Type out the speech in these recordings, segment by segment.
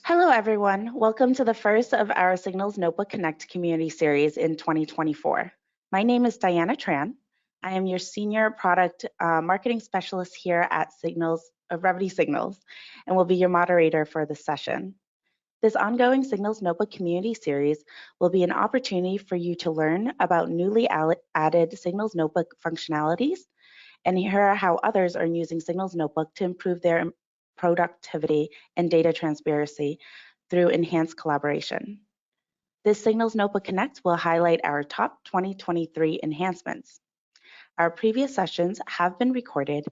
Hello, everyone. Welcome to the first of our Signals Notebook Connect community series in 2024. My name is Diana Tran. I am your Senior Product Marketing Specialist here at Revity Signals, and will be your moderator for this session. This ongoing Signals Notebook community series will be an opportunity for you to learn about newly added Signals Notebook functionalities and hear how others are using Signals Notebook to improve their productivity and data transparency through enhanced collaboration. This Signals Notebook Connect will highlight our top 2023 enhancements. Our previous sessions have been recorded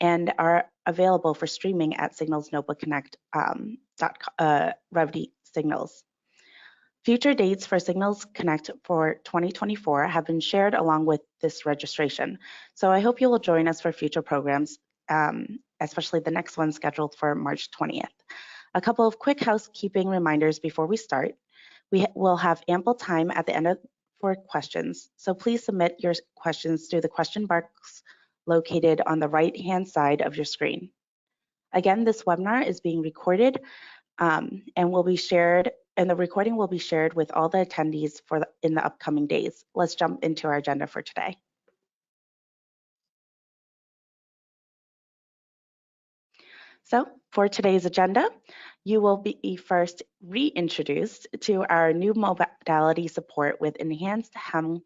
and are available for streaming at Signals Notebook Connect Revity Signals. Future dates for Signals Connect for 2024 have been shared along with this registration. So I hope you will join us for future programs, especially the next one scheduled for March 20th. A couple of quick housekeeping reminders before we start. We will have ample time at the end for questions, so please submit your questions through the question box located on the right-hand side of your screen. Again, this webinar is being recorded and will be shared, and the recording will be shared with all the attendees in the upcoming days. Let's jump into our agenda for today. So for today's agenda, you will be first reintroduced to our new modality support with enhanced HELM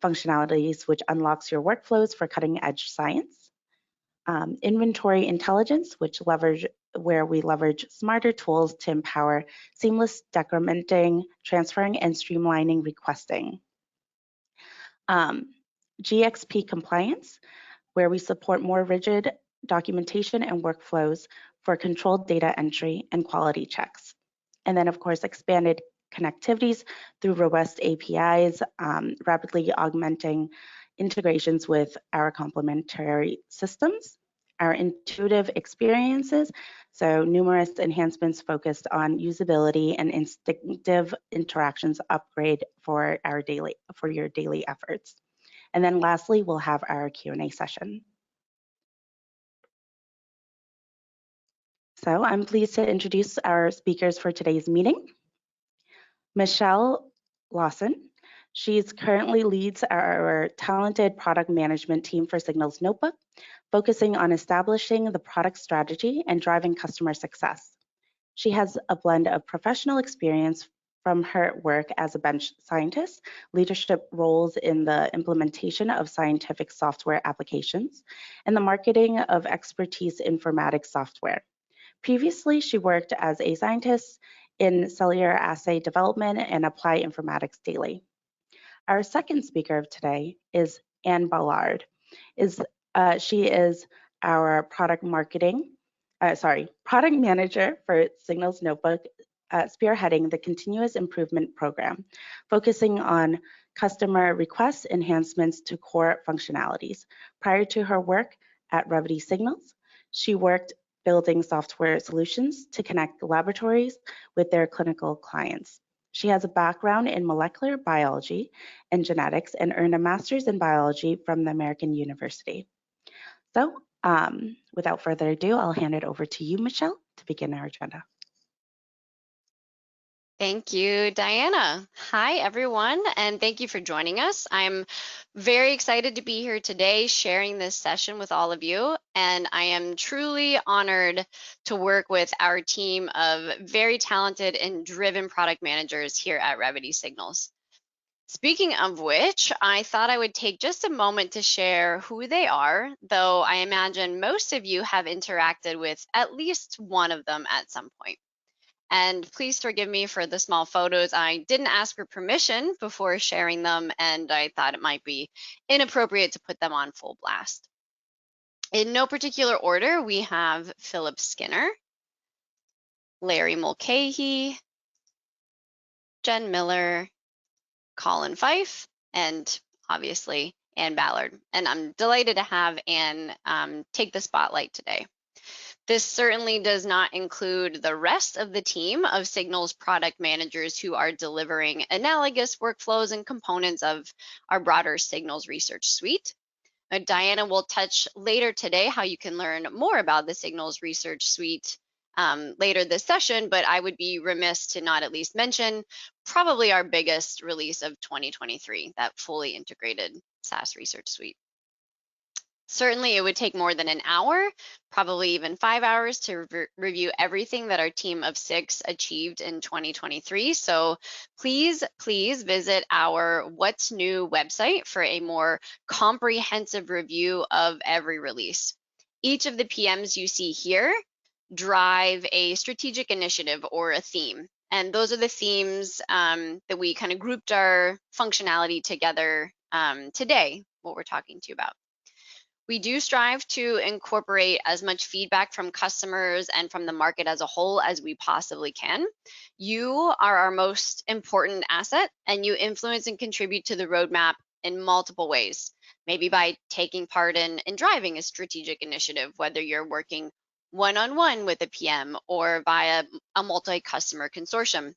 functionalities, which unlocks your workflows for cutting-edge science. Inventory intelligence, where we leverage smarter tools to empower seamless decrementing, transferring, and streamlining requesting. GxP Compliance, where we support more rigid documentation and workflows for controlled data entry and quality checks. And then, of course, expanded connectivities through robust APIs, rapidly augmenting integrations with our complementary systems, our intuitive experiences, so numerous enhancements focused on usability and instinctive interactions upgrade for your daily efforts. And then lastly, we'll have our Q&A session. So I'm pleased to introduce our speakers for today's meeting. Michelle Lawson. She's currently leads our talented product management team for Signals Notebook, focusing on establishing the product strategy and driving customer success. She has a blend of professional experience from her work as a bench scientist, leadership roles in the implementation of scientific software applications, and the marketing of expertise informatics software. Previously, she worked as a scientist in cellular assay development and applied informatics daily. Our second speaker of today is Anne Ballard. She is our product manager for Signals Notebook, spearheading the continuous improvement program, focusing on customer requests enhancements to core functionalities. Prior to her work at Revity Signals, she worked building software solutions to connect laboratories with their clinical clients. She has a background in molecular biology and genetics and earned a master's in biology from the American University. So without further ado, I'll hand it over to you, Michelle, to begin our agenda. Thank you, Diana. Hi, everyone, and thank you for joining us. I'm very excited to be here today sharing this session with all of you, and I am truly honored to work with our team of very talented and driven product managers here at Revity Signals. Speaking of which, I thought I would take just a moment to share who they are, though I imagine most of you have interacted with at least one of them at some point. And please forgive me for the small photos. I didn't ask for permission before sharing them, and I thought it might be inappropriate to put them on full blast. In no particular order, we have Philip Skinner, Larry Mulcahy, Jen Miller, Colin Fife, and obviously Anne Ballard. And I'm delighted to have Anne take the spotlight today. This certainly does not include the rest of the team of Signals product managers who are delivering analogous workflows and components of our broader Signals research suite. Diana will touch later today how you can learn more about the Signals research suite later this session, but I would be remiss to not at least mention probably our biggest release of 2023, that fully integrated SaaS research suite. Certainly, it would take more than an hour, probably even 5 hours to review everything that our team of 6 achieved in 2023. So please visit our What's New website for a more comprehensive review of every release. Each of the PMs you see here drive a strategic initiative or a theme. And those are the themes that we kind of grouped our functionality together today, what we're talking to you about. We do strive to incorporate as much feedback from customers and from the market as a whole as we possibly can. You are our most important asset, and you influence and contribute to the roadmap in multiple ways. Maybe by taking part in driving a strategic initiative, whether you're working one-on-one with a PM or via a multi-customer consortium,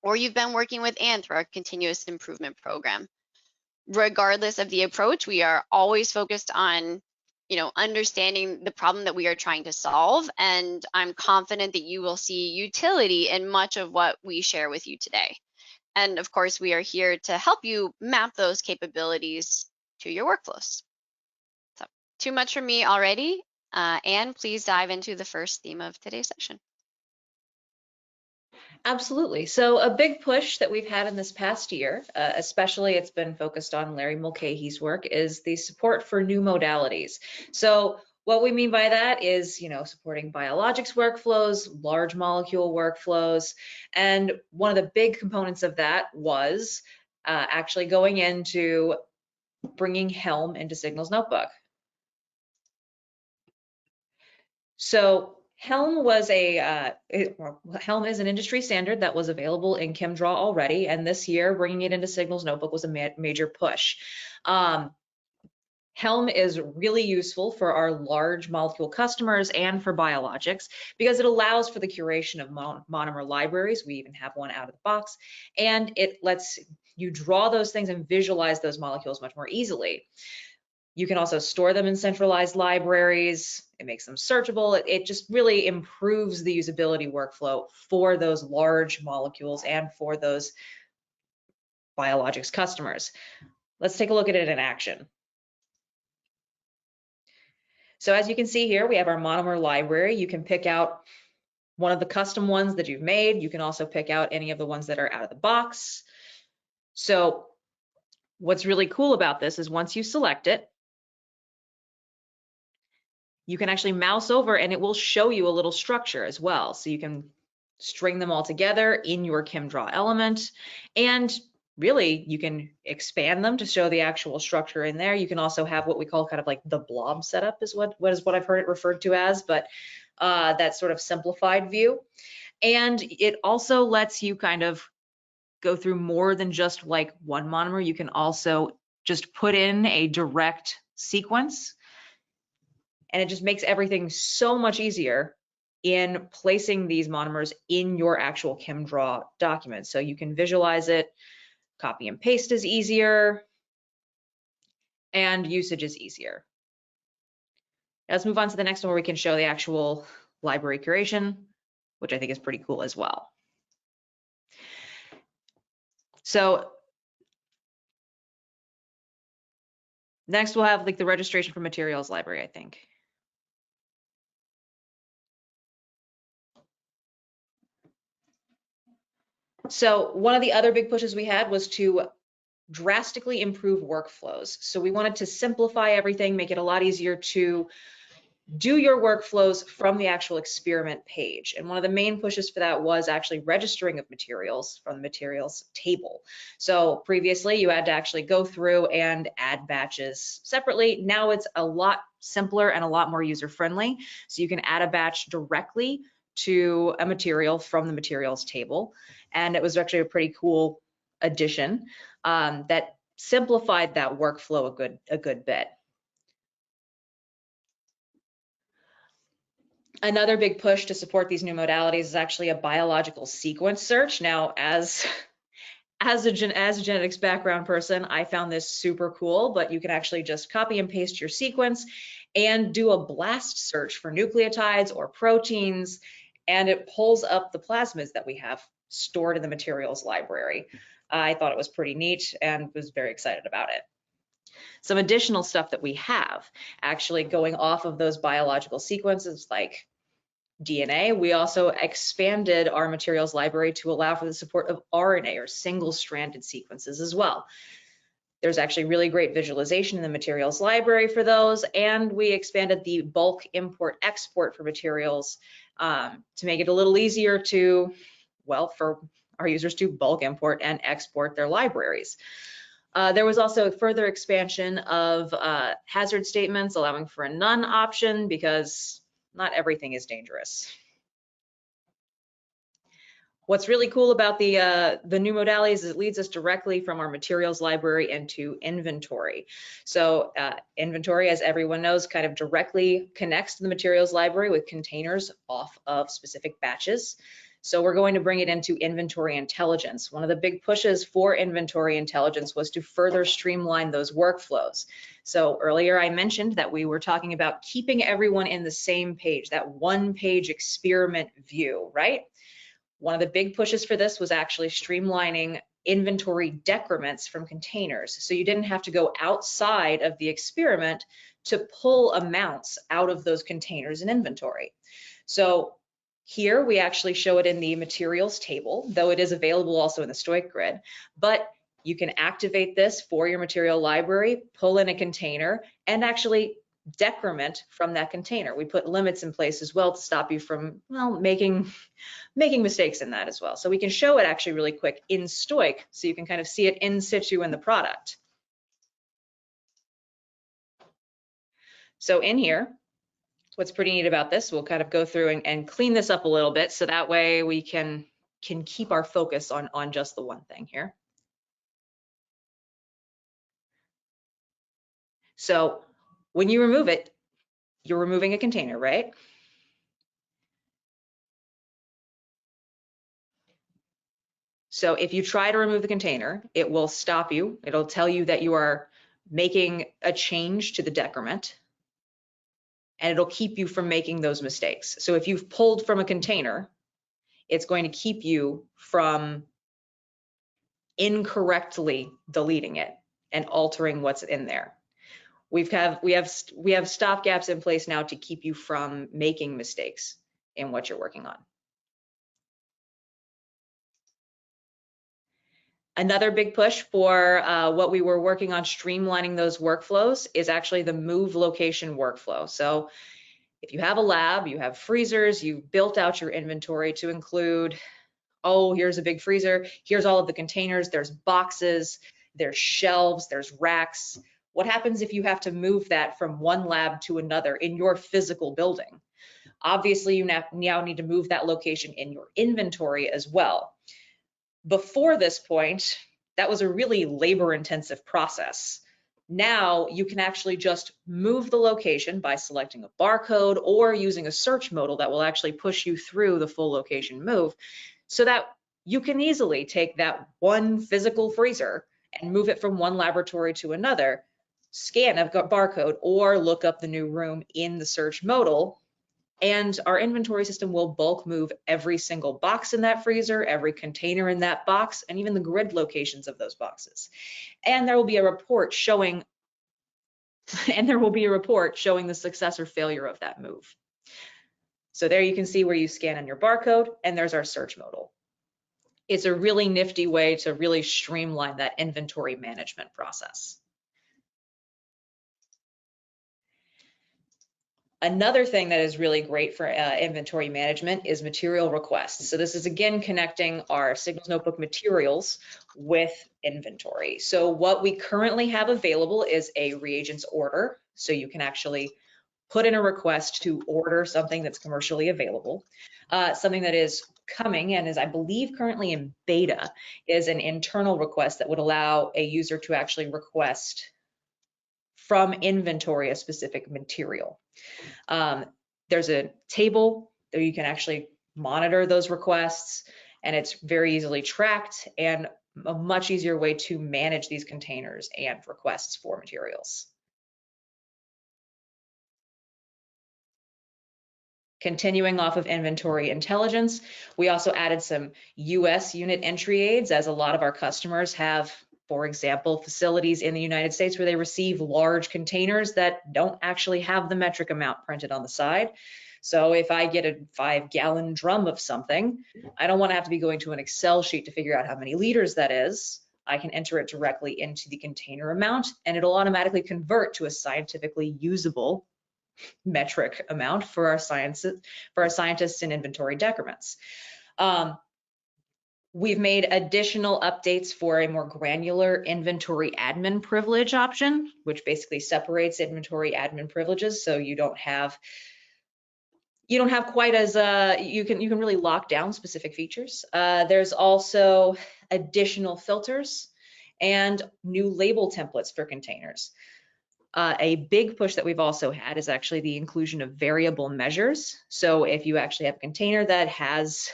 or you've been working with Anne through our continuous improvement program. Regardless of the approach, we are always focused on, understanding the problem that we are trying to solve. And I'm confident that you will see utility in much of what we share with you today. And of course, we are here to help you map those capabilities to your workflows. So, too much from me already. Anne, please dive into the first theme of today's session. Absolutely. So a big push that we've had in this past year, especially it's been focused on Larry Mulcahy's work, is the support for new modalities. So what we mean by that is, supporting biologics workflows, large molecule workflows. And one of the big components of that was actually going into bringing HELM into Signals Notebook. So HELM was HELM is an industry standard that was available in ChemDraw already, and this year bringing it into Signals Notebook was a major push. HELM is really useful for our large molecule customers and for biologics because it allows for the curation of monomer libraries. We even have one out of the box, and it lets you draw those things and visualize those molecules much more easily. You can also store them in centralized libraries. It makes them searchable. It just really improves the usability workflow for those large molecules and for those biologics customers. Let's take a look at it in action. So as you can see here, we have our monomer library. You can pick out one of the custom ones that you've made. You can also pick out any of the ones that are out of the box. So what's really cool about this is once you select it, you can actually mouse over and it will show you a little structure as well. So you can string them all together in your ChemDraw element, and really you can expand them to show the actual structure in there. You can also have what we call kind of like the blob setup is what I've heard it referred to as, but that sort of simplified view. And it also lets you kind of go through more than just like one monomer. You can also just put in a direct sequence, and it just makes everything so much easier in placing these monomers in your actual ChemDraw document. So you can visualize it, copy and paste is easier, and usage is easier. Let's move on to the next one where we can show the actual library curation, which I think is pretty cool as well. So next we'll have like the registration for materials library, I think. So one of the other big pushes we had was to drastically improve workflows. So we wanted to simplify everything, make it a lot easier to do your workflows from the actual experiment page. And one of the main pushes for that was actually registering of materials from the materials table. So previously you had to actually go through and add batches separately. Now it's a lot simpler and a lot more user-friendly. So you can add a batch directly to a material from the materials table. And it was actually a pretty cool addition that simplified that workflow a good bit. Another big push to support these new modalities is actually a biological sequence search. Now, as a genetics background person, I found this super cool, but you can actually just copy and paste your sequence and do a blast search for nucleotides or proteins and it pulls up the plasmids that we have stored in the materials library. I thought it was pretty neat and was very excited about it. Some additional stuff that we have, actually going off of those biological sequences like DNA, we also expanded our materials library to allow for the support of RNA or single-stranded sequences as well. There's actually really great visualization in the materials library for those, and we expanded the bulk import-export for materials to make it a little easier to, well, for our users to bulk import and export their libraries. There was also further expansion of hazard statements, allowing for a none option because not everything is dangerous. What's really cool about the new modalities is it leads us directly from our materials library into inventory. So inventory, as everyone knows, kind of directly connects to the materials library with containers off of specific batches. So we're going to bring it into inventory intelligence. One of the big pushes for inventory intelligence was to further streamline those workflows. So earlier I mentioned that we were talking about keeping everyone in the same page, that one-page experiment view, right? One of the big pushes for this was actually streamlining inventory decrements from containers. So you didn't have to go outside of the experiment to pull amounts out of those containers in inventory. So here we actually show it in the materials table, though it is available also in the Stoic grid, but you can activate this for your material library, pull in a container, and actually decrement from that container. We put limits in place as well to stop you from, well, making mistakes in that as well. So we can show it actually really quick in Stoic, so you can kind of see it in situ in the product. So in here, what's pretty neat about this, we'll kind of go through and clean this up a little bit, so that way we can keep our focus on just the one thing here. So when you remove it, you're removing a container, right? So if you try to remove the container, it will stop you. It'll tell you that you are making a change to the decrement, and it'll keep you from making those mistakes. So if you've pulled from a container, it's going to keep you from incorrectly deleting it and altering what's in there. We have stop gaps in place now to keep you from making mistakes in what you're working on. Another big push for what we were working on streamlining those workflows is actually the move location workflow. So if you have a lab, you have freezers, you've built out your inventory to include, oh, here's a big freezer, here's all of the containers, there's boxes, there's shelves, there's racks. What happens if you have to move that from one lab to another in your physical building? Obviously, you now need to move that location in your inventory as well. Before this point, that was a really labor-intensive process. Now you can actually just move the location by selecting a barcode or using a search modal that will actually push you through the full location move, so that you can easily take that one physical freezer and move it from one laboratory to another, scan a barcode, or look up the new room in the search modal, and our inventory system will bulk move every single box in that freezer, every container in that box, and even the grid locations of those boxes. And there will be a report showing the success or failure of that move. So there you can see where you scan in your barcode, and there's our search modal. It's a really nifty way to really streamline that inventory management process. Another thing that is really great for inventory management is material requests. So this is again connecting our Signals Notebook materials with inventory. So what we currently have available is a reagents order. So you can actually put in a request to order something that's commercially available. Something that is coming and is, I believe, currently in beta is an internal request that would allow a user to actually request from inventory a specific material. There's a table that you can actually monitor those requests, and it's very easily tracked and a much easier way to manage these containers and requests for materials. Continuing off of inventory intelligence, we also added some US unit entry aids, as a lot of our customers have, for example, facilities in the United States where they receive large containers that don't actually have the metric amount printed on the side. So if I get a 5-gallon drum of something, I don't want to have to be going to an Excel sheet to figure out how many liters that is. I can enter it directly into the container amount, and it'll automatically convert to a scientifically usable metric amount for our scientists in inventory decrements. We've made additional updates for a more granular inventory admin privilege option, which basically separates inventory admin privileges, so you don't have quite as you can really lock down specific features. There's also additional filters and new label templates for containers. A big push that we've also had is actually the inclusion of variable measures. So if you actually have a container that has,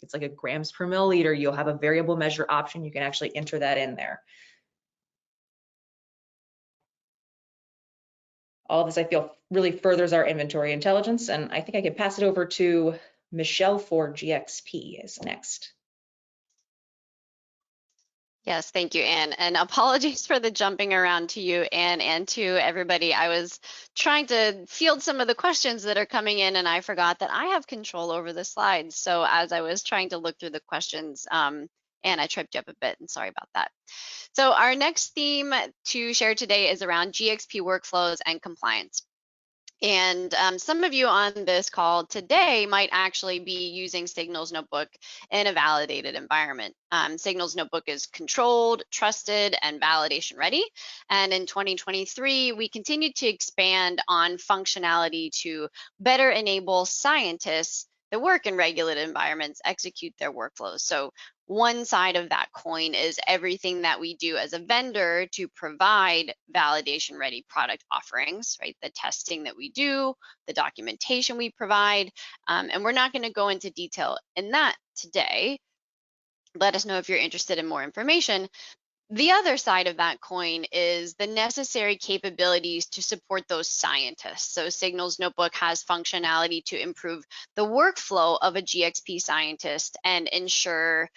it's like a grams per milliliter, you'll have a variable measure option. You can actually enter that in there. All of this, I feel, really furthers our inventory intelligence, and I think I can pass it over to Michelle for GxP is next. Yes, thank you, Anne. And apologies for the jumping around to you, Anne, and to everybody. I was trying to field some of the questions that are coming in, and I forgot that I have control over the slides. So as I was trying to look through the questions, Anne, I tripped you up a bit, and sorry about that. So our next theme to share today is around GxP workflows and compliance. And some of you on this call today might actually be using Signals Notebook in a validated environment. Signals Notebook is controlled, trusted, and validation ready. And in 2023, we continued to expand on functionality to better enable scientists that work in regulated environments execute their workflows. So one side of that coin is everything that we do as a vendor to provide validation ready product offerings, right? The testing that we do, the documentation we provide, and we're not going to go into detail in that today. Let us know if you're interested in more information. The other side of that coin is the necessary capabilities to support those scientists. So Signals Notebook has functionality to improve the workflow of a GxP scientist and ensure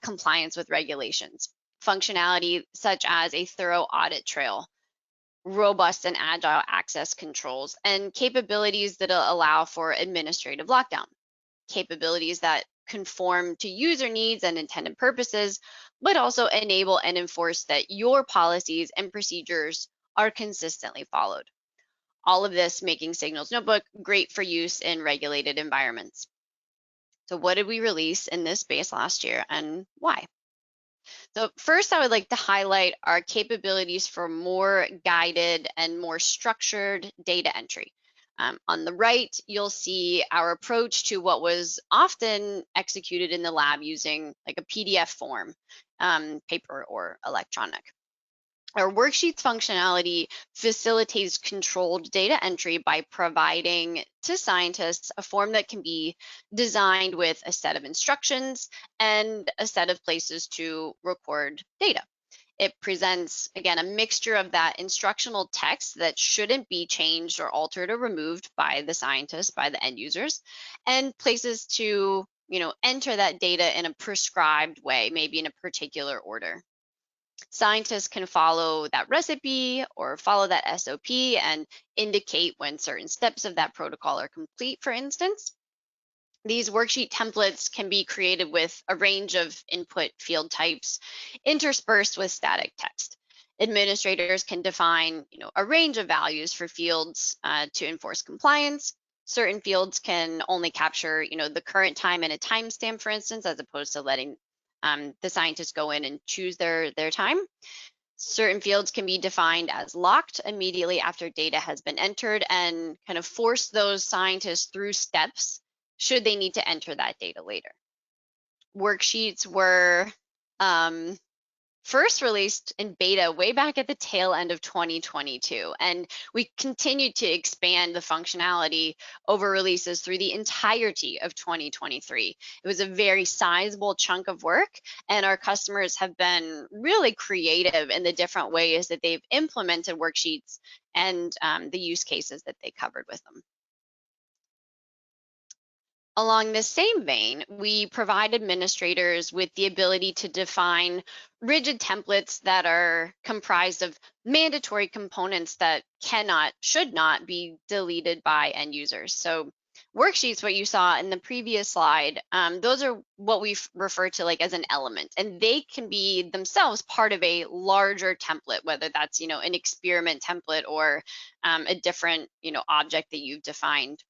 compliance with regulations. Functionality such as a thorough audit trail, robust and agile access controls, and capabilities that allow for administrative lockdown. Capabilities that conform to user needs and intended purposes, but also enable and enforce that your policies and procedures are consistently followed. All of this making Signals Notebook great for use in regulated environments. So what did we release in this space last year and why? So first, I would like to highlight our capabilities for more guided and more structured data entry. On the right, you'll see our approach to what was often executed in the lab using like a PDF form, paper or electronic. Our worksheets functionality facilitates controlled data entry by providing to scientists a form that can be designed with a set of instructions and a set of places to record data. It presents, again, a mixture of that instructional text that shouldn't be changed or altered or removed by the scientists, by the end users, and places to, enter that data in a prescribed way, maybe in a particular order. Scientists can follow that recipe or follow that SOP and indicate when certain steps of that protocol are complete, for instance. These worksheet templates can be created with a range of input field types interspersed with static text. Administrators can define a range of values for fields to enforce compliance. Certain fields can only capture the current time and a timestamp, for instance, as opposed to letting the scientists go in and choose their time. Certain fields can be defined as locked immediately after data has been entered and kind of force those scientists through steps should they need to enter that data later. Worksheets were first released in beta way back at the tail end of 2022, and we continued to expand the functionality over releases through the entirety of 2023. It was a very sizable chunk of work, and our customers have been really creative in the different ways that they've implemented worksheets and the use cases that they covered with them. Along the same vein, we provide administrators with the ability to define rigid templates that are comprised of mandatory components that should not be deleted by end users. So worksheets, what you saw in the previous slide, those are what we refer to like as an element, and they can be themselves part of a larger template, whether that's, an experiment template or a different, object that you've defined.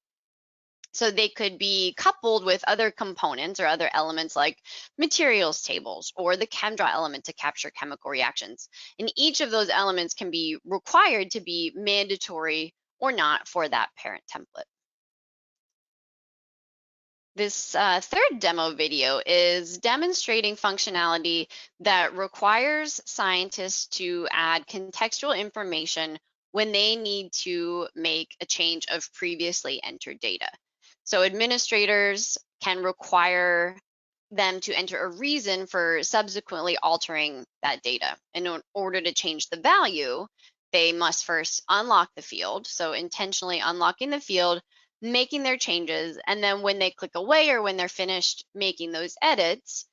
So they could be coupled with other components or other elements like materials tables or the ChemDraw element to capture chemical reactions. And each of those elements can be required to be mandatory or not for that parent template. This third demo video is demonstrating functionality that requires scientists to add contextual information when they need to make a change of previously entered data. So administrators can require them to enter a reason for subsequently altering that data. And in order to change the value, they must first unlock the field, so intentionally unlocking the field, making their changes, and then when they click away or when they're finished making those edits,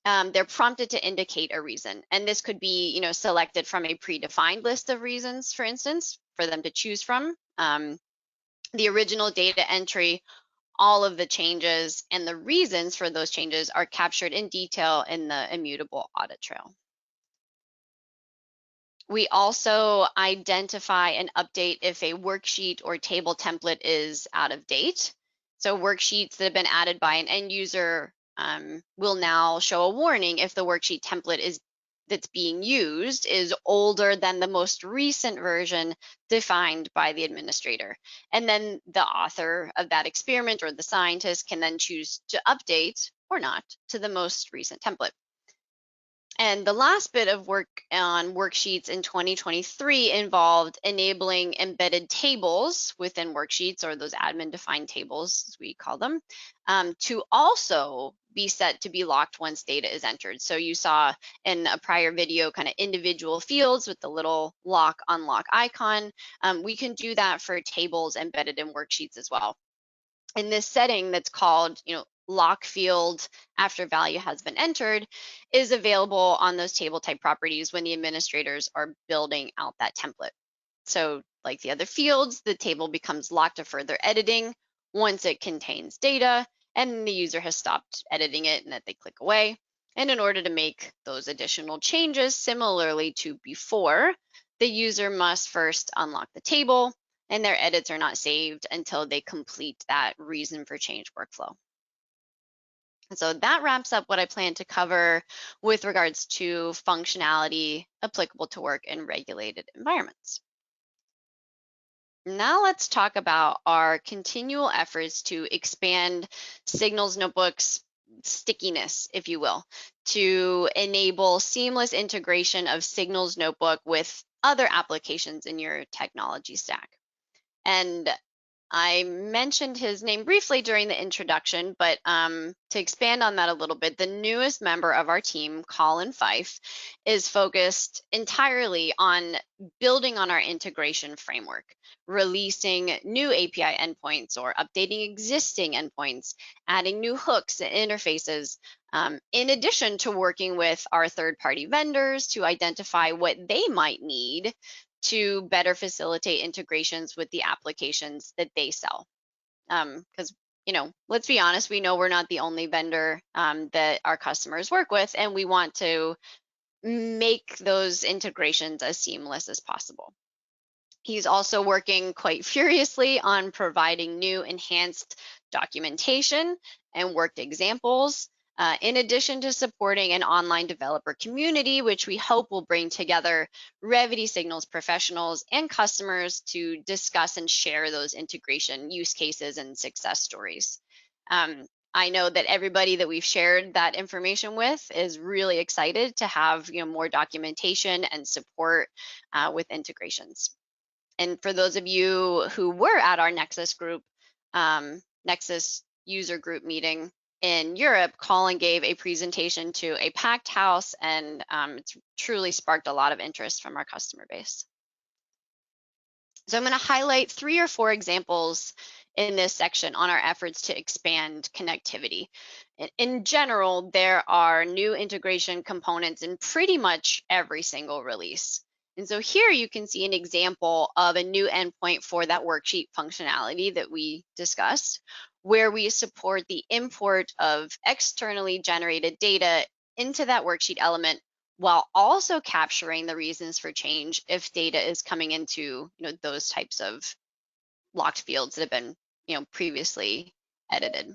they're prompted to indicate a reason. And this could be, selected from a predefined list of reasons, for instance, for them to choose from. The original data entry, all of the changes, and the reasons for those changes are captured in detail in the immutable audit trail. We also identify and update if a worksheet or table template is out of date. So worksheets that have been added by an end user will now show a warning if the worksheet template that's being used is older than the most recent version defined by the administrator. And then the author of that experiment or the scientist can then choose to update or not to the most recent template. And the last bit of work on worksheets in 2023 involved enabling embedded tables within worksheets, or those admin defined tables, as we call them, to also be set to be locked once data is entered. So you saw in a prior video kind of individual fields with the little lock unlock icon. We can do that for tables embedded in worksheets as well. In this setting that's called, lock field after value has been entered is available on those table type properties when the administrators are building out that template. So like the other fields, the table becomes locked to further editing once it contains data and the user has stopped editing it and that they click away. And in order to make those additional changes similarly to before, the user must first unlock the table, and their edits are not saved until they complete that reason for change workflow. And so that wraps up what I plan to cover with regards to functionality applicable to work in regulated environments. Now let's talk about our continual efforts to expand Signals Notebook's stickiness, if you will, to enable seamless integration of Signals Notebook with other applications in your technology stack. And I mentioned his name briefly during the introduction, but to expand on that a little bit, the newest member of our team, Colin Fife, is focused entirely on building on our integration framework, releasing new API endpoints or updating existing endpoints, adding new hooks and interfaces, in addition to working with our third-party vendors to identify what they might need to better facilitate integrations with the applications that they sell. Because, let's be honest, we know we're not the only vendor that our customers work with, and we want to make those integrations as seamless as possible. He's also working quite furiously on providing new enhanced documentation and worked examples, in addition to supporting an online developer community, which we hope will bring together Revity Signals professionals and customers to discuss and share those integration use cases and success stories. I know that everybody that we've shared that information with is really excited to have more documentation and support with integrations. And for those of you who were at our Nexus group, Nexus user group meeting in Europe, Colin gave a presentation to a packed house, and it's truly sparked a lot of interest from our customer base. So I'm going to highlight 3 or 4 examples in this section on our efforts to expand connectivity. In general, there are new integration components in pretty much every single release. And so here you can see an example of a new endpoint for that worksheet functionality that we discussed, where we support the import of externally generated data into that worksheet element while also capturing the reasons for change if data is coming into those types of locked fields that have been previously edited.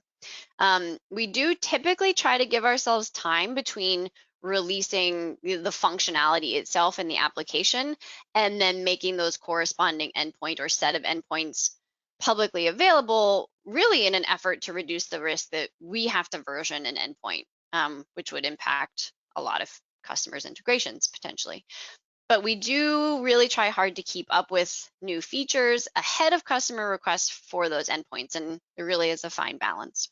We do typically try to give ourselves time between releasing the functionality itself in the application and then making those corresponding endpoint or set of endpoints publicly available, really in an effort to reduce the risk that we have to version an endpoint, which would impact a lot of customers' integrations potentially. But we do really try hard to keep up with new features ahead of customer requests for those endpoints, and it really is a fine balance.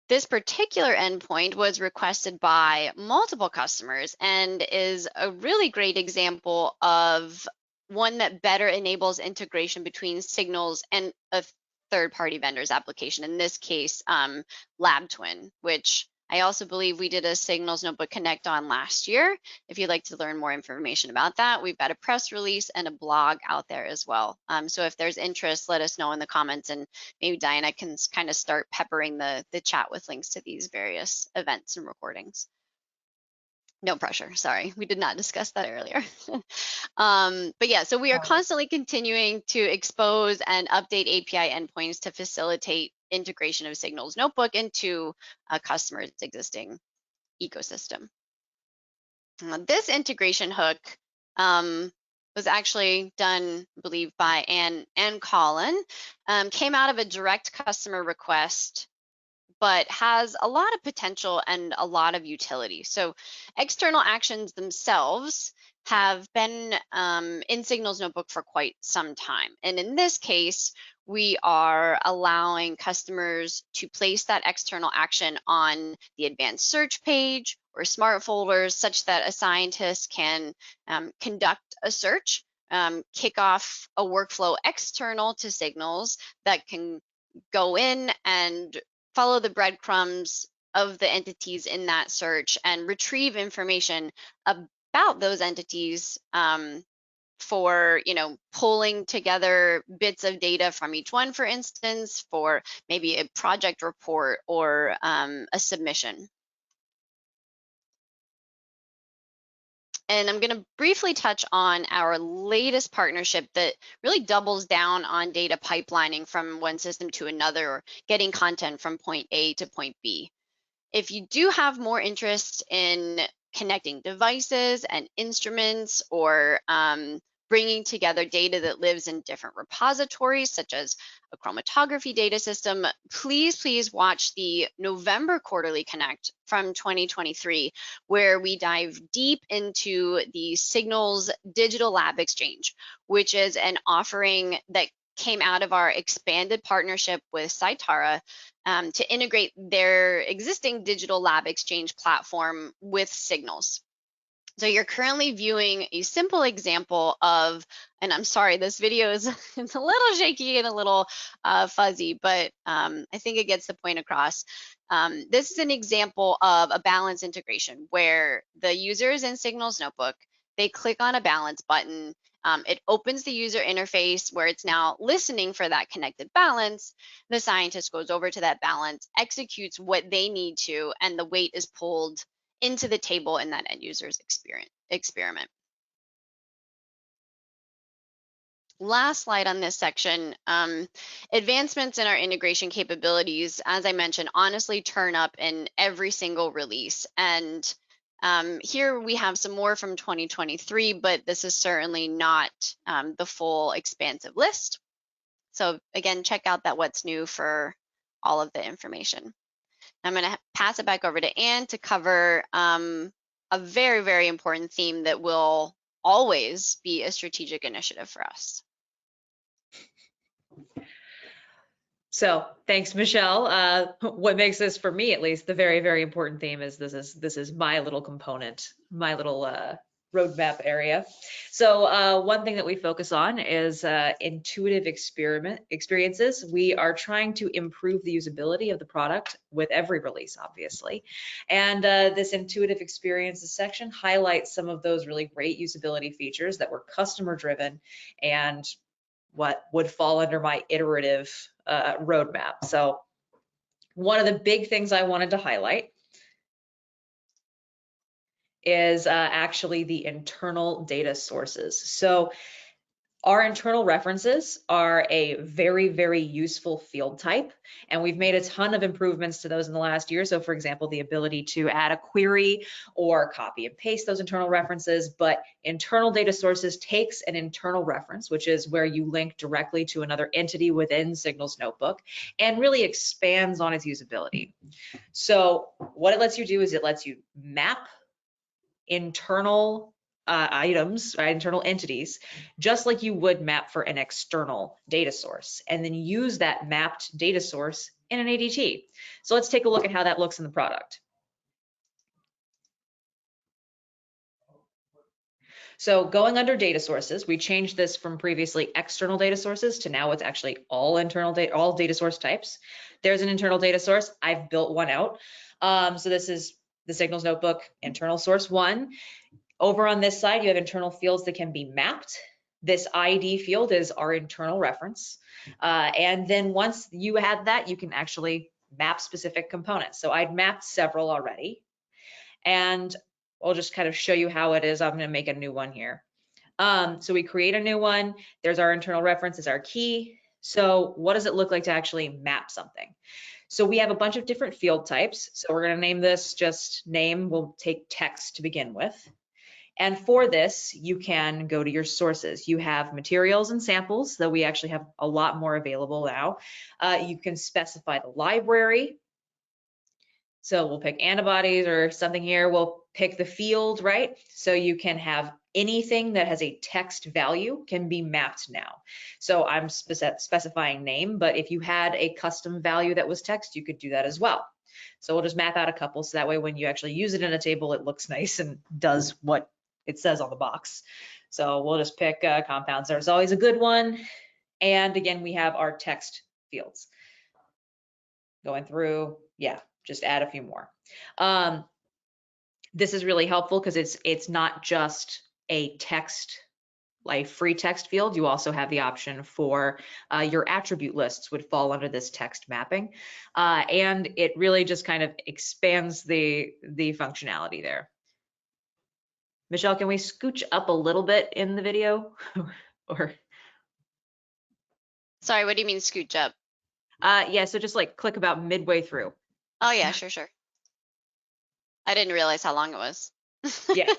This particular endpoint was requested by multiple customers and is a really great example of one that better enables integration between Signals and a third-party vendor's application, in this case, LabTwin, which I also believe we did a Signals Notebook Connect on last year. If you'd like to learn more information about that, we've got a press release and a blog out there as well. So if there's interest, let us know in the comments, and maybe Diana can kind of start peppering the chat with links to these various events and recordings. No pressure, sorry, we did not discuss that earlier. But yeah, so we are constantly continuing to expose and update API endpoints to facilitate integration of Signals Notebook into a customer's existing ecosystem. This integration hook was actually done, I believe, by Anne and Colin, came out of a direct customer request, but has a lot of potential and a lot of utility. So external actions themselves have been in Signals Notebook for quite some time. And in this case, we are allowing customers to place that external action on the advanced search page or smart folders, such that a scientist can conduct a search, kick off a workflow external to Signals that can go in and follow the breadcrumbs of the entities in that search and retrieve information about those entities for, pulling together bits of data from each one, for instance, for maybe a project report or a submission. And I'm going to briefly touch on our latest partnership that really doubles down on data pipelining from one system to another, or getting content from point A to point B. If you do have more interest in connecting devices and instruments, or bringing together data that lives in different repositories, such as a chromatography data system, please watch the November Quarterly Connect from 2023, where we dive deep into the Signals Digital Lab Exchange, which is an offering that came out of our expanded partnership with Cytara to integrate their existing digital lab exchange platform with Signals. So you're currently viewing a simple example of, and I'm sorry, this video is it's a little shaky and a little fuzzy, but I think it gets the point across. This is an example of a balance integration where the user is in Signals Notebook, they click on a balance button, it opens the user interface where it's now listening for that connected balance. The scientist goes over to that balance, executes what they need to, and the weight is pulled into the table in that end user's experiment. Last slide on this section, advancements in our integration capabilities, as I mentioned, honestly turn up in every single release. And here we have some more from 2023, but this is certainly not the full expansive list. So again, check out that what's new for all of the information. I'm going to pass it back over to Anne to cover a very important theme that will always be a strategic initiative for us. So thanks, Michelle. What makes this, for me at least, the very important theme is this is my little component, my little roadmap area. So one thing that we focus on is intuitive experiences. We are trying to improve the usability of the product with every release, obviously. And this intuitive experiences section highlights some of those really great usability features that were customer driven and what would fall under my iterative roadmap. So one of the big things I wanted to highlight is actually the internal data sources. So our internal references are a very, very useful field type, and we've made a ton of improvements to those in the last year. So for example, the ability to add a query or copy and paste those internal references, but internal data sources takes an internal reference, which is where you link directly to another entity within Signals Notebook, and really expands on its usability. So what it lets you do is it lets you map internal items, internal entities, just like you would map for an external data source, and then use that mapped data source in an ADT. So let's take a look at how that looks in the product. So going under data sources, we changed this from previously external data sources to now it's actually all internal data, all data source types. There's an internal data source. I've built one out. So this is the Signals Notebook internal source one. Over on this side, you have internal fields that can be mapped. This ID field is our internal reference. And then once you add that, you can actually map specific components. So I'd mapped several already. And I'll just kind of show you how it is. I'm going to make a new one here. So we create a new one. There's our internal reference as our key. So what does it look like to actually map something? So we have a bunch of different field types. So we're going to name this just name. We'll take text to begin with. And for this, you can go to your sources. You have materials and samples, though we actually have a lot more available now. You can specify the library. So we'll pick antibodies or something here. We'll pick the field, right? So you can have anything that has a text value can be mapped now. So I'm specifying name, but if you had a custom value that was text, you could do that as well. So we'll just map out a couple so that way when you actually use it in a table, it looks nice and does what it says on the box. So we'll just pick compounds. There's always a good one. And again, we have our text fields. Going through, yeah, just add a few more. This is really helpful because it's not just a text, like free text field. You also have the option for your attribute lists would fall under this text mapping. And it really just kind of expands the functionality there. Michelle, can we scooch up a little bit in the video? Or Sorry, what do you mean scooch up? yeah, so just like click about midway through. Oh yeah, sure. I didn't realize how long it was. Yeah.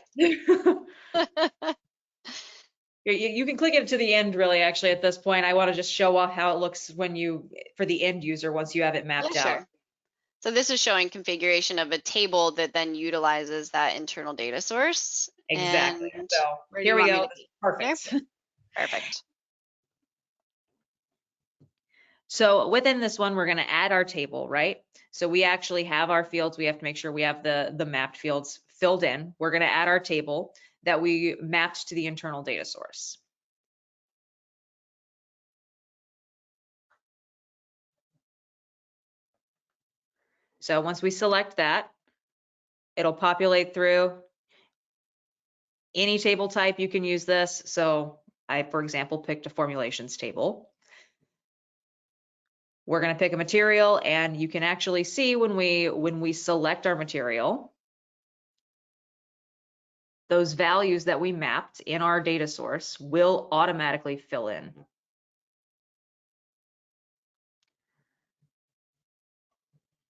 You can click it to the end really actually at this point. I want to just show off how it looks when you, for the end user, once you have it mapped out. Sure. So this is showing configuration of a table that then utilizes that internal data source. Exactly. And So here we go. Perfect. Perfect. So within this one, we're going to add our table, right? So we actually have our fields. We have to make sure we have the mapped fields filled in. We're going to add our table that we mapped to the internal data source. So once we select that, it'll populate through. Any table type, you can use this. So I, for example, picked a formulations table. We're going to pick a material, and you can actually see when we select our material, those values that we mapped in our data source will automatically fill in.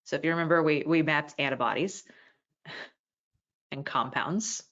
So if you remember, we mapped antibodies and compounds.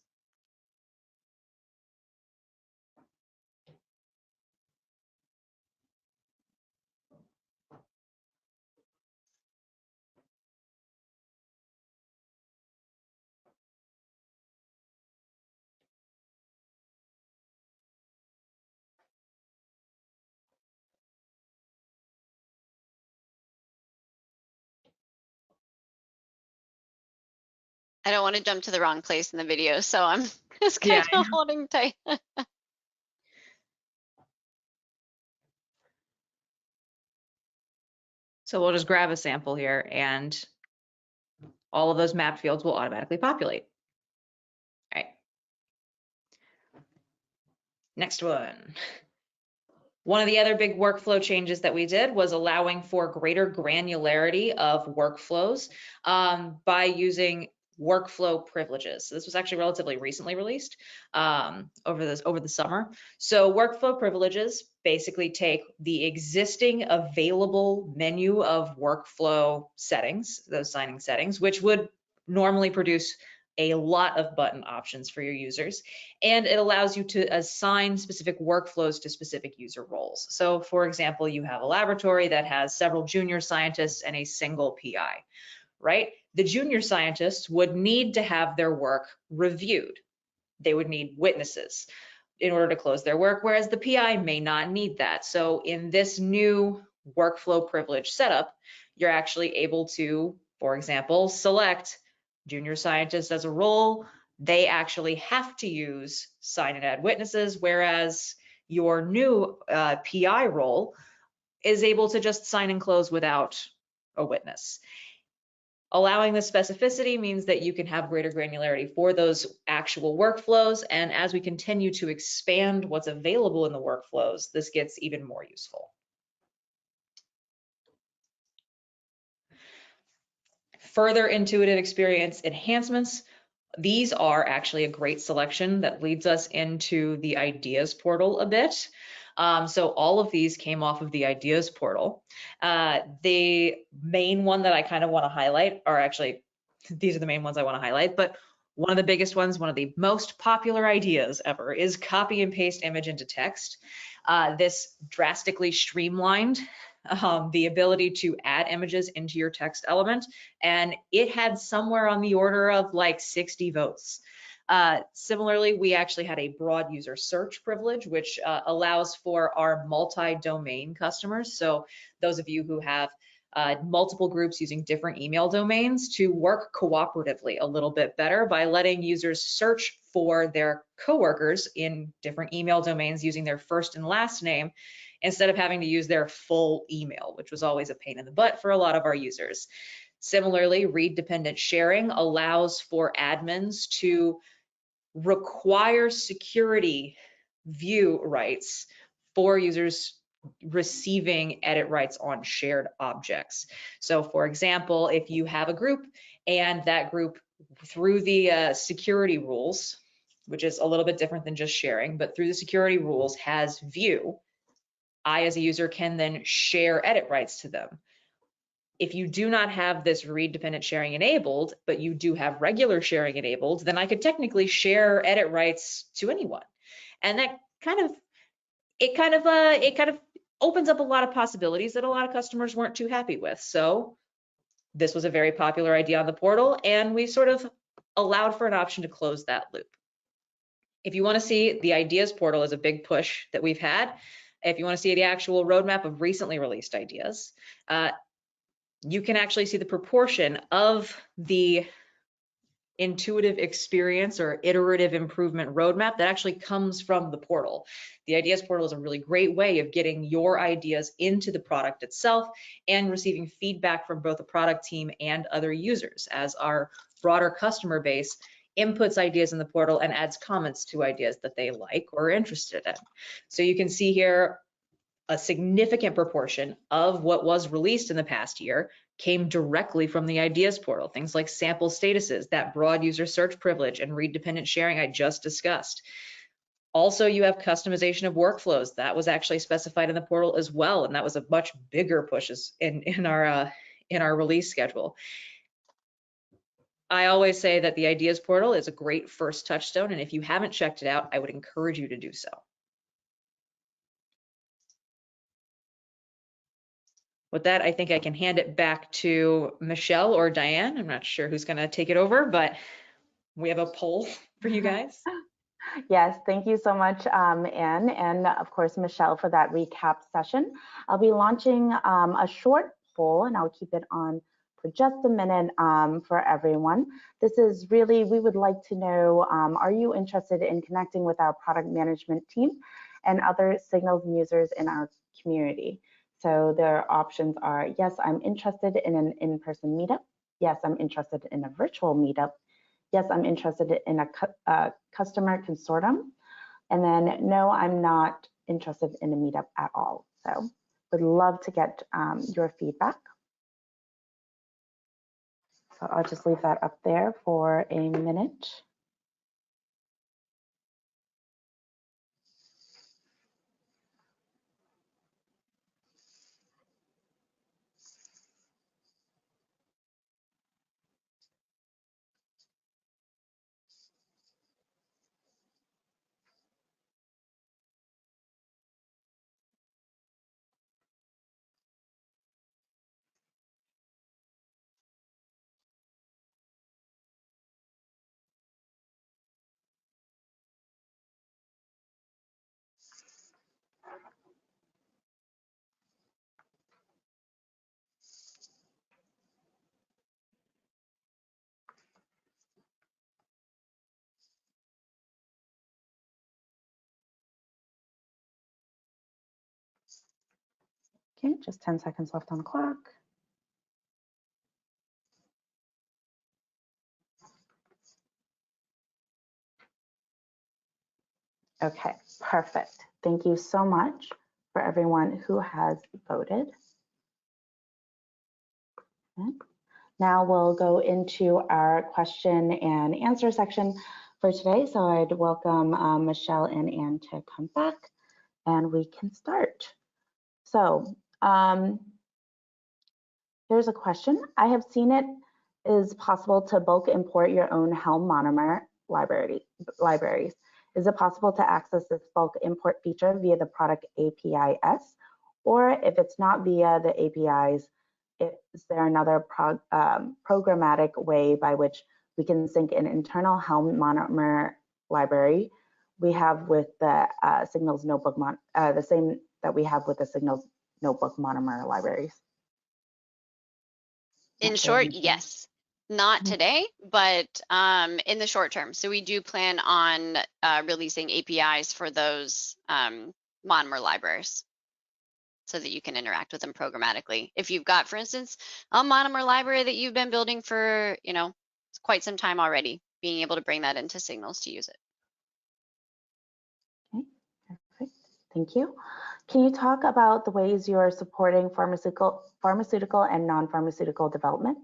I don't want to jump to the wrong place in the video, so I'm was kind of holding tight. So we'll just grab a sample here and all of those map fields will automatically populate. All right. Next one. One of the other big workflow changes that we did was allowing for greater granularity of workflows by using workflow privileges. So this was actually relatively recently released over the summer. So workflow privileges basically take the existing available menu of workflow settings, those signing settings, which would normally produce a lot of button options for your users, and it allows you to assign specific workflows to specific user roles. So for example, you have a laboratory that has several junior scientists and a single PI, right? The junior scientists would need to have their work reviewed. They would need witnesses in order to close their work, whereas the PI may not need that. So in this new workflow privilege setup, you're actually able to, for example, select junior scientist as a role. They actually have to use sign and add witnesses, whereas your new PI role is able to just sign and close without a witness. Allowing this specificity means that you can have greater granularity for those actual workflows, and as we continue to expand what's available in the workflows, this gets even more useful. Further intuitive experience enhancements. These are actually a great selection that leads us into the ideas portal a bit. So all of these came off of the ideas portal. The main one that I kind of want to highlight are actually, these are the main ones I want to highlight, but one of the biggest ones, one of the most popular ideas ever is copy and paste image into text. This drastically streamlined the ability to add images into your text element, and it had somewhere on the order of like 60 votes. Similarly, we actually had a broad user search privilege, which allows for our multi-domain customers. So those of you who have multiple groups using different email domains to work cooperatively a little bit better by letting users search for their coworkers in different email domains using their first and last name, instead of having to use their full email, which was always a pain in the butt for a lot of our users. Similarly, read-dependent sharing allows for admins to require security view rights for users receiving edit rights on shared objects. So for example, if you have a group and that group through the security rules, which is a little bit different than just sharing, but through the security rules has view, I as a user can then share edit rights to them. If you do not have this read-dependent sharing enabled, but you do have regular sharing enabled, then I could technically share edit rights to anyone. And that kind of opens up a lot of possibilities that a lot of customers weren't too happy with. So this was a very popular idea on the portal, and we sort of allowed for an option to close that loop. If you want to see, the ideas portal is a big push that we've had. If you want to see the actual roadmap of recently released ideas, you can actually see the proportion of the intuitive experience or iterative improvement roadmap that actually comes from the portal. The ideas portal is a really great way of getting your ideas into the product itself and receiving feedback from both the product team and other users as our broader customer base inputs ideas in the portal and adds comments to ideas that they like or are interested in. So you can see here a significant proportion of what was released in the past year came directly from the ideas portal. Things like sample statuses, that broad user search privilege, and read-dependent sharing I just discussed. Also, you have customization of workflows. That was actually specified in the portal as well, and that was a much bigger push in our release schedule. I always say that the ideas portal is a great first touchstone, and if you haven't checked it out, I would encourage you to do so. With that, I think I can hand it back to Michelle or Diane. I'm not sure who's going to take it over, but we have a poll for you guys. Yes, thank you so much, Anne, and of course, Michelle, for that recap session. I'll be launching a short poll, and I'll keep it on for just a minute for everyone. This is really, we would like to know, are you interested in connecting with our product management team and other Signals users in our community? So their options are, yes, I'm interested in an in-person meetup. Yes, I'm interested in a virtual meetup. Yes, I'm interested in a customer consortium. And then, no, I'm not interested in a meetup at all. So would love to get your feedback. So I'll just leave that up there for a minute. Okay, just 10 seconds left on the clock. Okay, perfect. Thank you so much for everyone who has voted. Okay. Now we'll go into our question and answer section for today. So I'd welcome Michelle and Anne to come back and we can start. So here's a question. I have seen it is possible to bulk import your own HELM monomer libraries. Is it possible to access this bulk import feature via the product APIs? Or if it's not via the APIs, is there another programmatic way by which we can sync an internal HELM monomer library we have with the Signals notebook, the same that we have with the Signals notebook monomer libraries? In short, yes. Not today, but in the short term. So we do plan on releasing APIs for those monomer libraries so that you can interact with them programmatically. If you've got, for instance, a monomer library that you've been building for, quite some time already, being able to bring that into Signals to use it. Okay, perfect. Thank you. Can you talk about the ways you're supporting pharmaceutical and non-pharmaceutical development?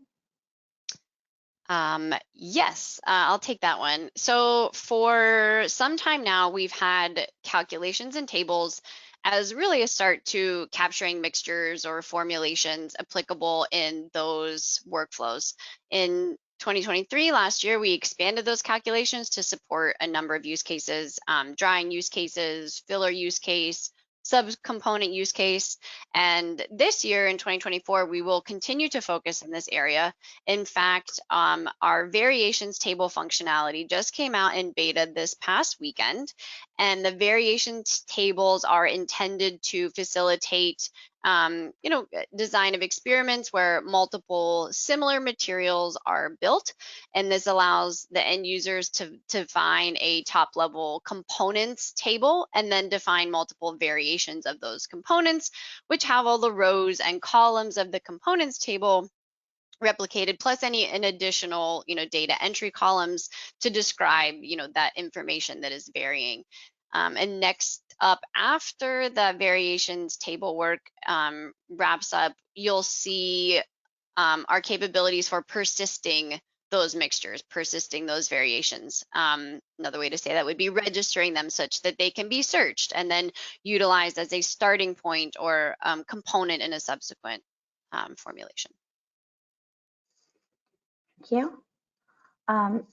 Yes, I'll take that one. So for some time now, we've had calculations and tables as really a start to capturing mixtures or formulations applicable in those workflows. In 2023, last year, we expanded those calculations to support a number of use cases, drying use cases, filler use case, subcomponent use case. And this year in 2024, we will continue to focus in this area. In fact, our variations table functionality just came out in beta this past weekend, and the variations tables are intended to facilitate design of experiments where multiple similar materials are built, and this allows the end users to define a top level components table and then define multiple variations of those components, which have all the rows and columns of the components table replicated, plus any additional data entry columns to describe that information that is varying. And next up, after the variations table work wraps up, you'll see our capabilities for persisting those mixtures, persisting those variations. Another way to say that would be registering them such that they can be searched and then utilized as a starting point or component in a subsequent formulation. Thank you.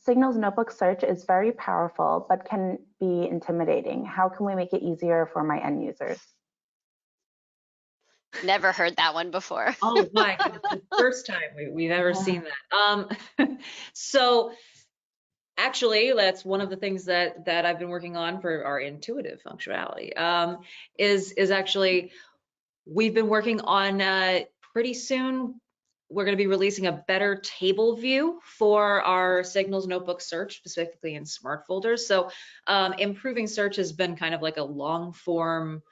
Signals notebook search is very powerful, but can be intimidating. How can we make it easier for my end users? Never heard that one before. Oh my goodness, the first time we've ever seen that. So actually, that's one of the things that I've been working on for our intuitive functionality. Is actually we've been working on pretty soon. we're going to be releasing a better table view for our Signals Notebook search, specifically in smart folders. So improving search has been kind of like a long form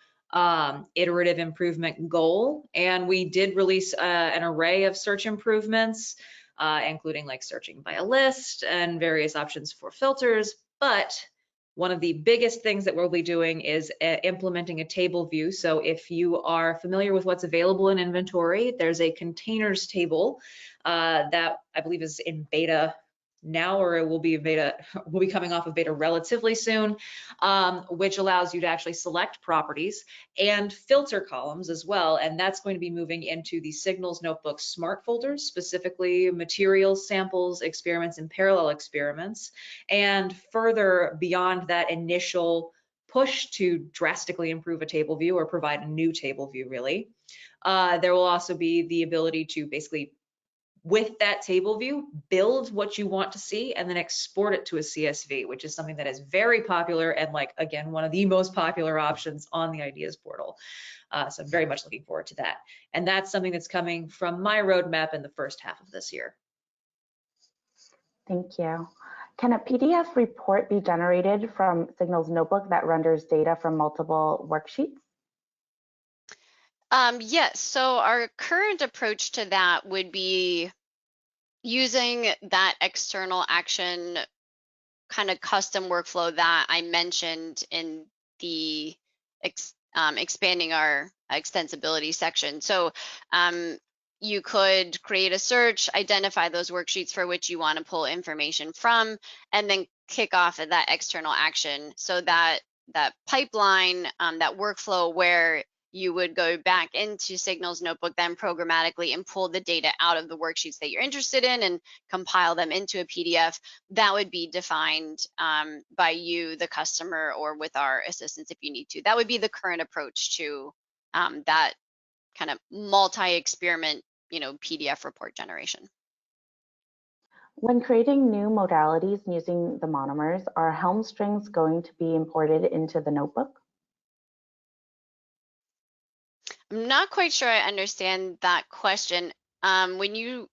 iterative improvement goal. And we did release an array of search improvements, including like searching by a list and various options for filters. But one of the biggest things that we'll be doing is implementing a table view. So if you are familiar with what's available in inventory, there's a containers table that I believe is in beta now, or it will be beta, will be coming off of beta relatively soon, which allows you to actually select properties and filter columns as well. And that's going to be moving into the Signals Notebook smart folders, specifically materials, samples, experiments, and parallel experiments. And further beyond that initial push to drastically improve a table view or provide a new table view, really, there will also be the ability to basically, with that table view, build what you want to see and then export it to a CSV, which is something that is very popular and, like, again, one of the most popular options on the Ideas portal. So I'm very much looking forward to that. And that's something that's coming from my roadmap in the first half of this year. Thank you. Can a PDF report be generated from Signals Notebook that renders data from multiple worksheets? Yes, so our current approach to that would be using that external action kind of custom workflow that I mentioned in the expanding our extensibility section. So you could create a search, identify those worksheets for which you want to pull information from, and then kick off of that external action. So that pipeline, that workflow where you would go back into Signals Notebook, then programmatically and pull the data out of the worksheets that you're interested in and compile them into a PDF, that would be defined by you, the customer, or with our assistants if you need to. That would be the current approach to that kind of multi-experiment, PDF report generation. When creating new modalities using the monomers, are HELM strings going to be imported into the notebook? I'm not quite sure I understand that question. Maybe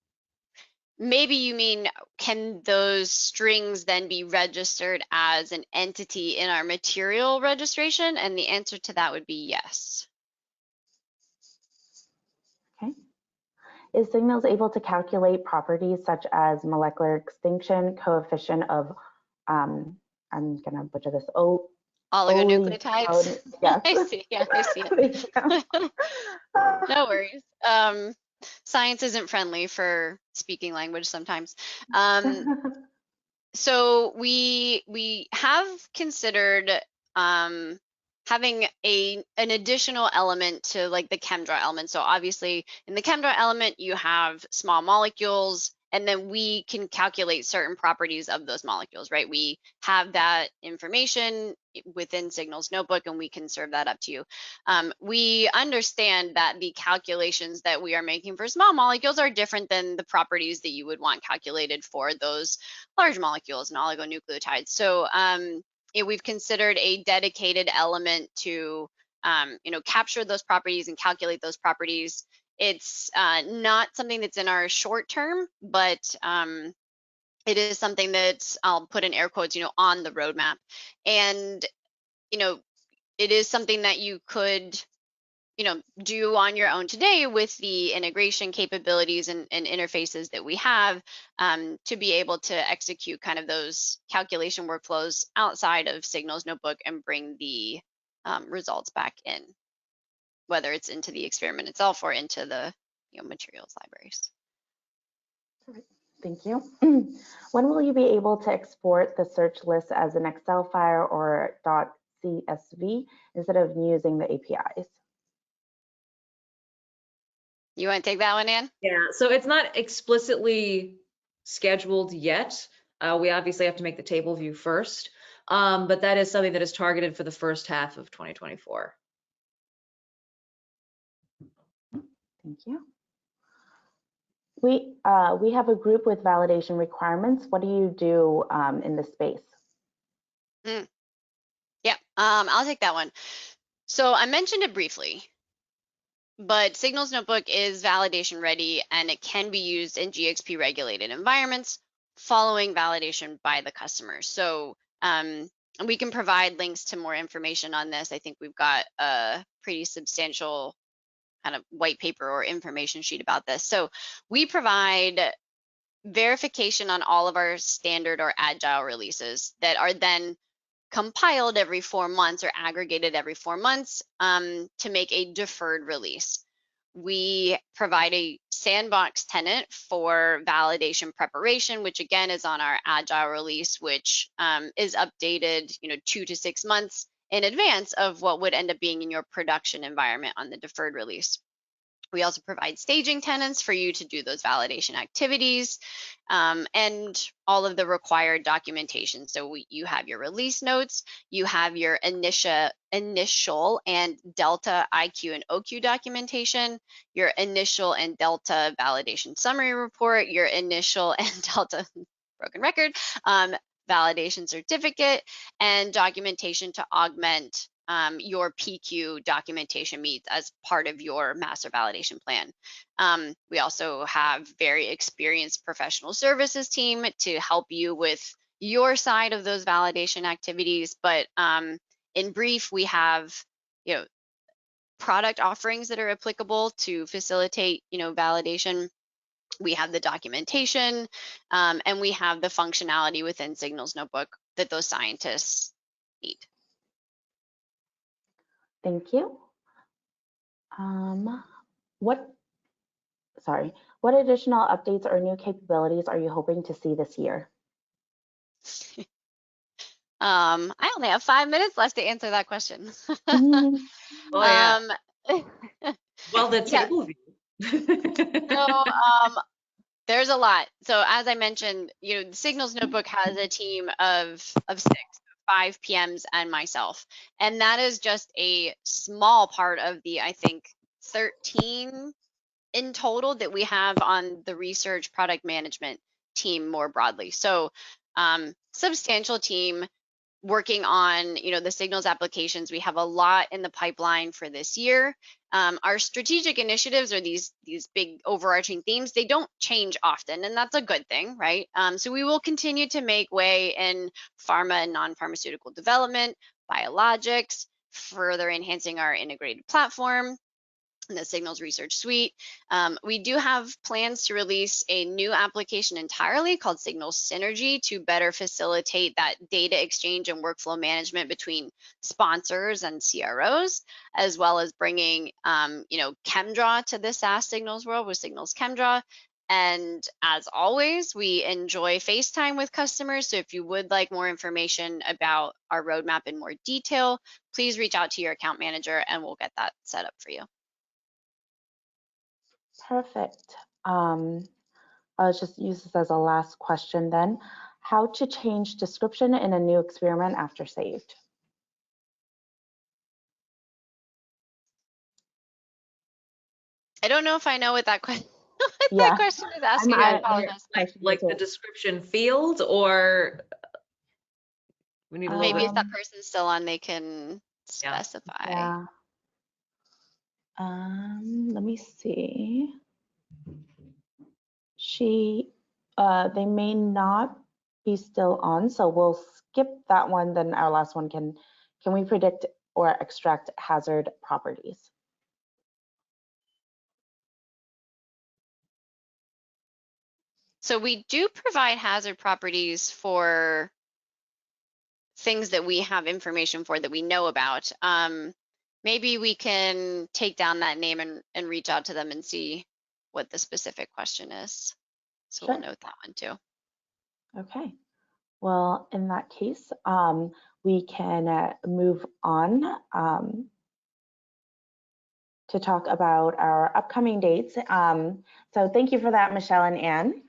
you mean, can those strings then be registered as an entity in our material registration? And the answer to that would be yes. Okay. Is Signals able to calculate properties such as molecular extinction, coefficient of, I'm going to butcher this, Oligonucleotides. Yes. I see. Yeah, I see it. No worries. Science isn't friendly for speaking language sometimes. So we have considered having an additional element to, like, the ChemDraw element. So obviously in the ChemDraw element, you have small molecules, and then we can calculate certain properties of those molecules, right? We have that information within Signals Notebook, and we can serve that up to you. We understand that the calculations that we are making for small molecules are different than the properties that you would want calculated for those large molecules and oligonucleotides. So we've considered a dedicated element to capture those properties and calculate those properties. It's not something that's in our short term, but it is something that I'll put in air quotes, on the roadmap. And it is something that you could do on your own today with the integration capabilities and interfaces that we have to be able to execute kind of those calculation workflows outside of Signals Notebook and bring the results back in, whether it's into the experiment itself or into the materials libraries. Thank you. When will you be able to export the search list as an Excel file or .csv instead of using the APIs? You want to take that one, Ann? Yeah, so it's not explicitly scheduled yet. We obviously have to make the table view first, but that is something that is targeted for the first half of 2024. Thank you. We have a group with validation requirements. What do you do in this space? Yeah, I'll take that one. So I mentioned it briefly, but Signals Notebook is validation ready, and it can be used in GxP regulated environments following validation by the customer. So we can provide links to more information on this. I think we've got a pretty substantial kind of white paper or information sheet about this. So we provide verification on all of our standard or agile releases that are then compiled every 4 months or aggregated every 4 months to make a deferred release. We provide a sandbox tenant for validation preparation, which again is on our agile release, which is updated 2 to 6 months in advance of what would end up being in your production environment on the deferred release. We also provide staging tenants for you to do those validation activities and all of the required documentation. So you have your release notes, you have your initial and delta IQ and OQ documentation, your initial and delta validation summary report, your initial and delta broken record validation certificate, and documentation to augment your PQ documentation needs as part of your master validation plan. We also have very experienced professional services team to help you with your side of those validation activities. But in brief, we have product offerings that are applicable to facilitate validation. We have the documentation, and we have the functionality within Signals Notebook that those scientists need. Thank you. What additional updates or new capabilities are you hoping to see this year? I only have 5 minutes left to answer that question. Oh, yeah. Well, the yeah. table view. So there's a lot. So as I mentioned, the Signals Notebook has a team of 6, 5 PMs and myself. And that is just a small part of the, I think, 13 in total that we have on the research product management team more broadly. So substantial team working on the Signals applications. We have a lot in the pipeline for this year. Our strategic initiatives, or these big overarching themes, they don't change often, and that's a good thing, right? So we will continue to make way in pharma and non-pharmaceutical development, biologics, further enhancing our integrated platform, the Signals Research Suite. We do have plans to release a new application entirely called Signals Synergy to better facilitate that data exchange and workflow management between sponsors and CROs, as well as bringing ChemDraw to the SaaS Signals world with Signals ChemDraw. And as always, we enjoy FaceTime with customers. So if you would like more information about our roadmap in more detail, please reach out to your account manager and we'll get that set up for you. Perfect. I'll just use this as a last question then. How to change description in a new experiment after saved? I don't know if I know what that question Yeah. question is asking. I apologize. Like the description field, or we need a little maybe bit. if that person's still on, they can specify. Yeah. Let me see. They may not be still on, so we'll skip that one. Then our last one, can we predict or extract hazard properties? So we do provide hazard properties for things that we have information for that we know about. Maybe we can take down that name and reach out to them and see what the specific question is. So Sure. we'll note that one too. Okay. Well, in that case, we can move on to talk about our upcoming dates. So thank you for that, Michelle and Anne.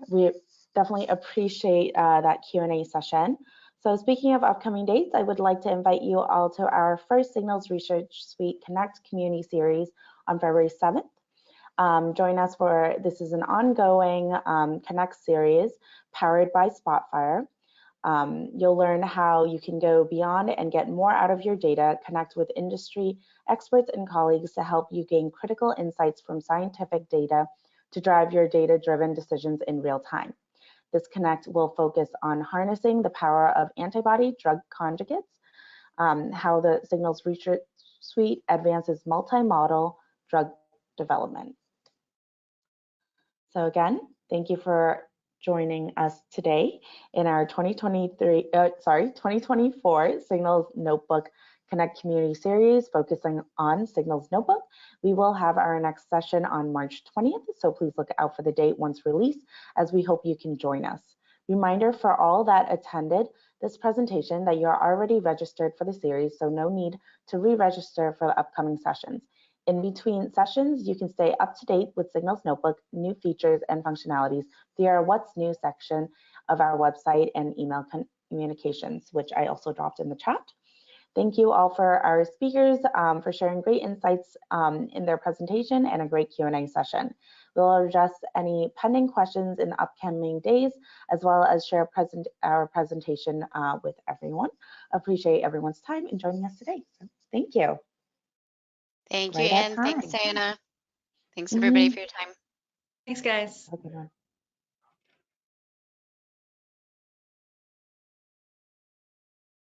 We definitely appreciate that Q&A session. So speaking of upcoming dates, I would like to invite you all to our first Signals Research Suite Connect community series on February 7th. Join us for, this is an ongoing Connect series powered by Spotfire. You'll learn how you can go beyond and get more out of your data, connect with industry experts and colleagues to help you gain critical insights from scientific data to drive your data-driven decisions in real time. This Connect will focus on harnessing the power of antibody-drug conjugates, how the Signals Research Suite advances multimodal drug development. So again, thank you for joining us today in our 2024 Signals Notebook Connect Community Series focusing on Signals Notebook. We will have our next session on March 20th, so please look out for the date once released, as we hope you can join us. Reminder for all that attended this presentation that you're already registered for the series, so no need to re-register for the upcoming sessions. In between sessions, you can stay up to date with Signals Notebook, new features and functionalities via our What's New section of our website and email communications, which I also dropped in the chat. Thank you all for our speakers for sharing great insights in their presentation and a great Q&A session. We'll address any pending questions in the upcoming days, as well as share our presentation with everyone. Appreciate everyone's time in joining us today. So, thank you. Thank you, Right at and thanks, time. Diana. Thanks, everybody, for your time. Thanks, guys. Okay.